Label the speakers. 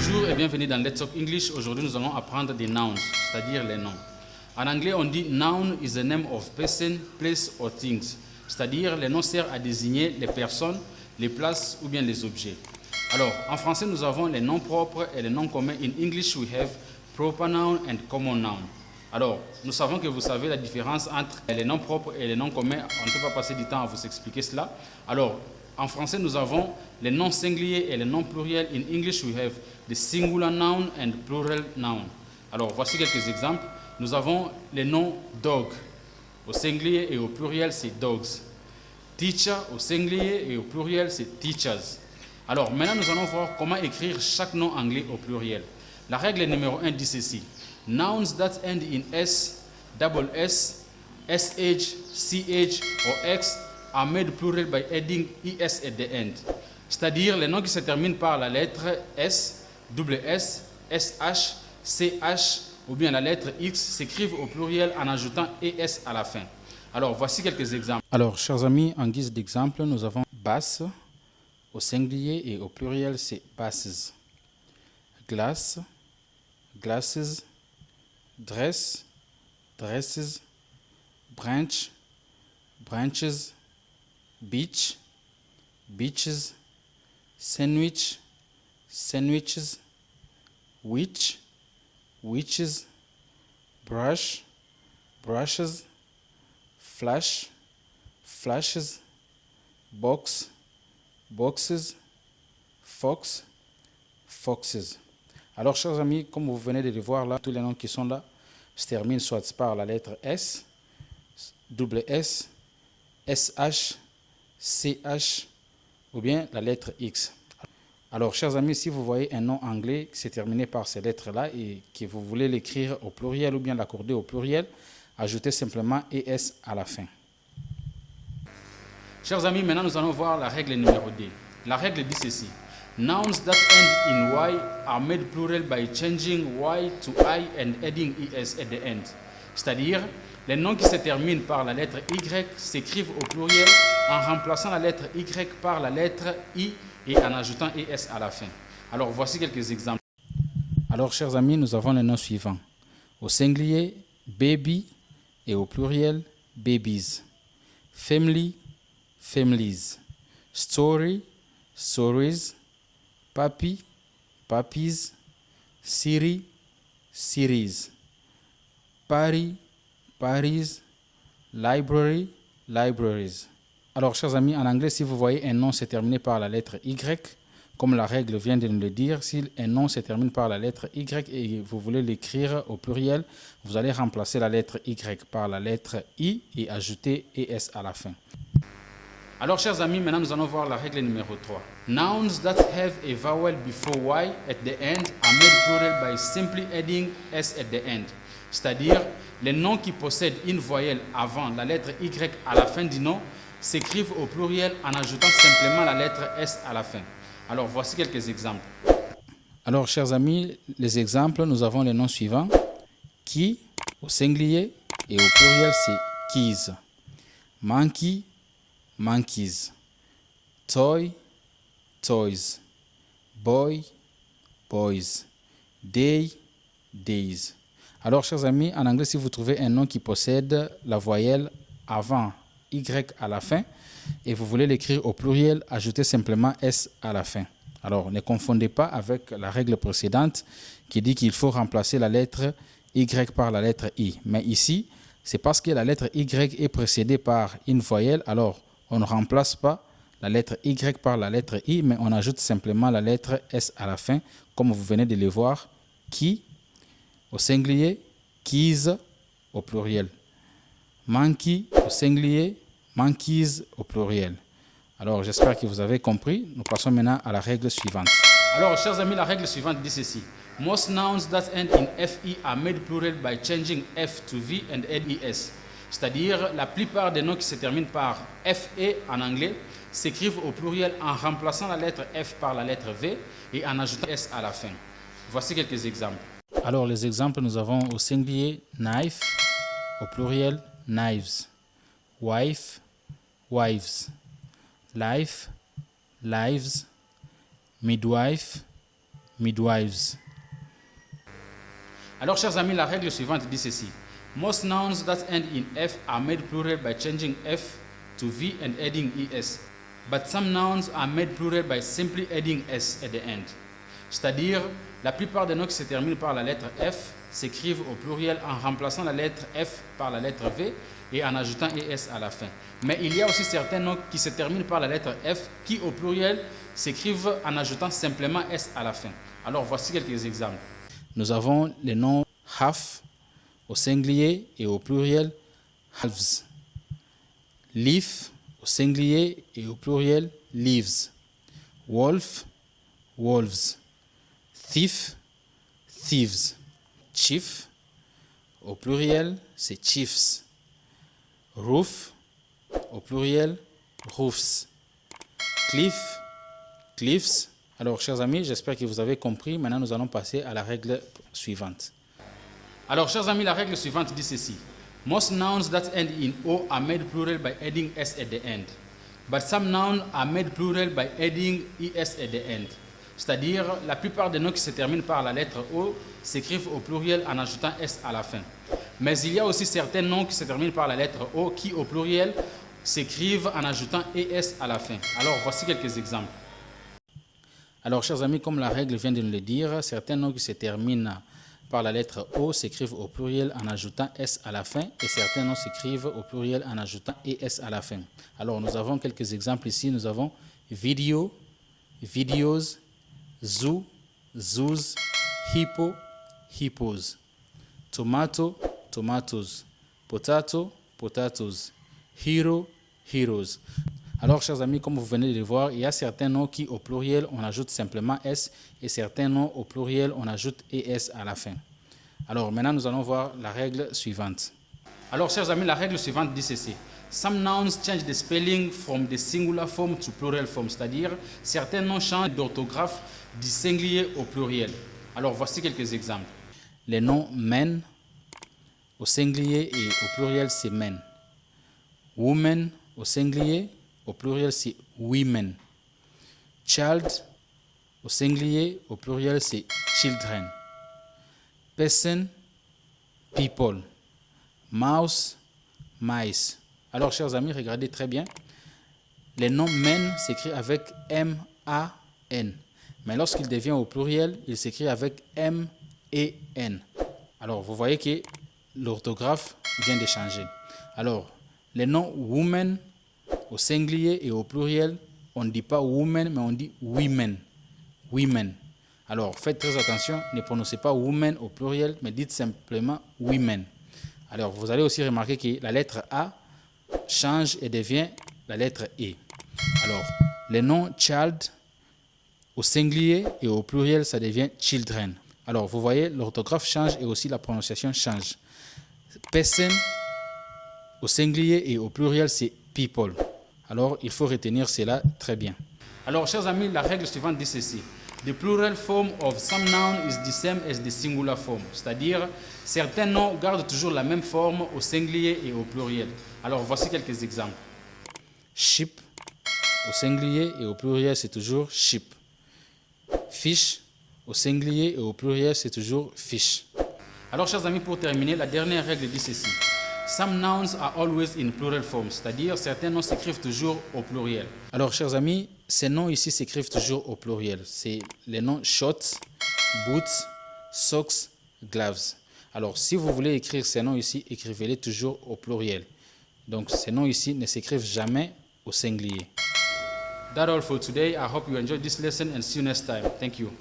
Speaker 1: Bonjour et bienvenue dans Let's Talk English. Aujourd'hui, nous allons apprendre des nouns, c'est-à-dire les noms. En anglais, on dit noun is the name of person, place or things. C'est-à-dire, les noms servent à désigner les personnes, les places ou bien les objets. Alors, en français, nous avons les noms propres et les noms communs. In English, we have proper noun and common noun. Alors, nous savons que vous savez la différence entre les noms propres et les noms communs. On ne peut pas passer du temps à vous expliquer cela. Alors, en français, nous avons les noms singuliers et les noms pluriels. In English, we have the singular noun and plural noun. Alors, voici quelques exemples. Nous avons les noms dog. Au singulier et au pluriel, c'est dogs. Teacher, au singulier et au pluriel, c'est teachers. Alors, maintenant, nous allons voir comment écrire chaque nom anglais au pluriel. La règle numéro 1 dit ceci. Nouns that end in S, double S, SH, CH or X are made plural by adding ES at the end. C'est-à-dire les noms qui se terminent par la lettre S, double S, SH, CH ou bien la lettre X s'écrivent au pluriel en ajoutant ES à la fin. Alors, voici quelques exemples. Alors, chers amis, en guise d'exemple, nous avons basse au singulier et au pluriel, c'est basses. Glace, glasses, dress, dresses, branch, branches, beach, beaches, sandwich, sandwiches, witch, witches, brush, brushes, flash, flashes, box, boxes, fox, foxes. Alors, chers amis, comme vous venez de le voir là, tous les noms qui sont là se terminent soit par la lettre S, double S, SH, CH ou bien la lettre X. Alors, chers amis, si vous voyez un nom anglais qui s'est terminé par ces lettres-là et que vous voulez l'écrire au pluriel ou bien l'accorder au pluriel, ajoutez simplement ES à la fin. Chers amis, maintenant nous allons voir la règle numéro 2. La règle dit ceci. Nouns that end in Y are made plural by changing Y to I and adding ES at the end. C'est-à-dire, les noms qui se terminent par la lettre Y s'écrivent au pluriel en remplaçant la lettre Y par la lettre I et en ajoutant ES à la fin. Alors, voici quelques exemples. Alors, chers amis, nous avons les noms suivants. Au singulier, baby et au pluriel, babies. Family, families. Story, stories. Papi, puppies. City, cities. Party, parties. Library, libraries. Alors, chers amis, en anglais, si vous voyez un nom se terminer par la lettre Y, comme la règle vient de nous le dire, si un nom se termine par la lettre Y et vous voulez l'écrire au pluriel, vous allez remplacer la lettre Y par la lettre I et ajouter ES à la fin. Alors, chers amis, maintenant nous allons voir la règle numéro 3. Nouns that have a vowel before Y at the end are made plural by simply adding S at the end. C'est-à-dire, les noms qui possèdent une voyelle avant la lettre Y à la fin du nom s'écrivent au pluriel en ajoutant simplement la lettre S à la fin. Alors, voici quelques exemples. Alors, chers amis, les exemples, nous avons les noms suivants. Key, au singulier, et au pluriel, c'est keys. Monkey, monkeys. Toy, toys. Boy, boys. Day, days. Alors, chers amis, en anglais, si vous trouvez un nom qui possède la voyelle avant Y à la fin et vous voulez l'écrire au pluriel, ajoutez simplement S à la fin. Alors, ne confondez pas avec la règle précédente qui dit qu'il faut remplacer la lettre Y par la lettre I. Mais ici, c'est parce que la lettre Y est précédée par une voyelle, alors on ne remplace pas la lettre Y par la lettre I, mais on ajoute simplement la lettre S à la fin, comme vous venez de le voir. Key au singulier, keys au pluriel. Monkey au singulier, monkeys au pluriel. Alors, j'espère que vous avez compris. Nous passons maintenant à la règle suivante. Alors, chers amis, la règle suivante dit ceci. Most nouns that end in FE are made plural by changing F to V and add ES. C'est-à-dire, la plupart des noms qui se terminent par FE en anglais s'écrivent au pluriel en remplaçant la lettre F par la lettre V et en ajoutant S à la fin. Voici quelques exemples. Alors, les exemples, nous avons au singulier knife, au pluriel knives, wife, wives, life, lives, midwife, midwives. Alors, chers amis, la règle suivante dit ceci. Most nouns that end in F are made plural by changing F to V and adding ES. But some nouns are made plural by simply adding S at the end. C'est-à-dire, la plupart des noms qui se terminent par la lettre F s'écrivent au pluriel en remplaçant la lettre F par la lettre V et en ajoutant ES à la fin. Mais il y a aussi certains noms qui se terminent par la lettre F qui, au pluriel, s'écrivent en ajoutant simplement S à la fin. Alors, voici quelques exemples. Nous avons les noms half au singulier et au pluriel halves. Leaf au singulier et au pluriel leaves. Wolf, wolves. Thief, thieves. Chief, au pluriel, c'est chiefs. Roof, au pluriel, roofs. Cliff, cliffs. Alors, chers amis, j'espère que vous avez compris. Maintenant, nous allons passer à la règle suivante. Alors, chers amis, la règle suivante dit ceci. Most nouns that end in O are made plural by adding S at the end. But some nouns are made plural by adding ES at the end. C'est-à-dire, la plupart des noms qui se terminent par la lettre O s'écrivent au pluriel en ajoutant S à la fin. Mais il y a aussi certains noms qui se terminent par la lettre O qui, au pluriel, s'écrivent en ajoutant ES à la fin. Alors, voici quelques exemples. Alors, chers amis, comme la règle vient de nous le dire, certains noms qui se terminent par la lettre O s'écrivent au pluriel en ajoutant S à la fin et certains noms s'écrivent au pluriel en ajoutant ES à la fin. Alors, nous avons quelques exemples ici. Nous avons video, videos, zoo, zoos, hippo, hippos, tomato, tomatoes, potato, potatoes, hero, heroes. Alors, chers amis, comme vous venez de le voir, il y a certains noms qui, au pluriel, on ajoute simplement S et certains noms, au pluriel, on ajoute ES à la fin. Alors, maintenant, nous allons voir la règle suivante. Alors, chers amis, la règle suivante dit ceci. Some nouns change the spelling from the singular form to plural form, c'est-à-dire certains noms changent d'orthographe du singulier au pluriel. Alors, voici quelques exemples. Les noms men, au singulier et au pluriel, c'est men. Woman, au singulier, au pluriel, c'est women. Child, au singulier, au pluriel, c'est children. Person, people. Mouse, mice. Alors, chers amis, regardez très bien. Le nom men s'écrit avec M-A-N. Mais lorsqu'il devient au pluriel, il s'écrit avec M-E-N. Alors, vous voyez que l'orthographe vient de changer. Alors, le nom woman, au singulier et au pluriel, on ne dit pas woman, mais on dit women. Women. Alors, faites très attention, ne prononcez pas woman au pluriel, mais dites simplement women. Alors, vous allez aussi remarquer que la lettre A change et devient la lettre E. Alors, le nom child, au singulier et au pluriel, ça devient children. Alors, vous voyez, l'orthographe change et aussi la prononciation change. Person, au singulier et au pluriel, c'est people. Alors, il faut retenir cela très bien. Alors, chers amis, la règle suivante dit ceci. The plural form of some noun is the same as the singular form. C'est-à-dire, certains noms gardent toujours la même forme au singulier et au pluriel. Alors, voici quelques exemples. Sheep, au singulier et au pluriel, c'est toujours sheep. Fish, au singulier et au pluriel, c'est toujours fish. Alors, chers amis, pour terminer, la dernière règle dit ceci. Some nouns are always in plural form, c'est-à-dire certains noms s'écrivent toujours au pluriel. Alors, chers amis, ces noms ici s'écrivent toujours au pluriel. C'est les noms shorts, boots, socks, gloves. Alors, si vous voulez écrire ces noms ici, écrivez-les toujours au pluriel. Donc, ces noms ici ne s'écrivent jamais au singulier. That's all for today. I hope you enjoyed this lesson and see you next time. Thank you.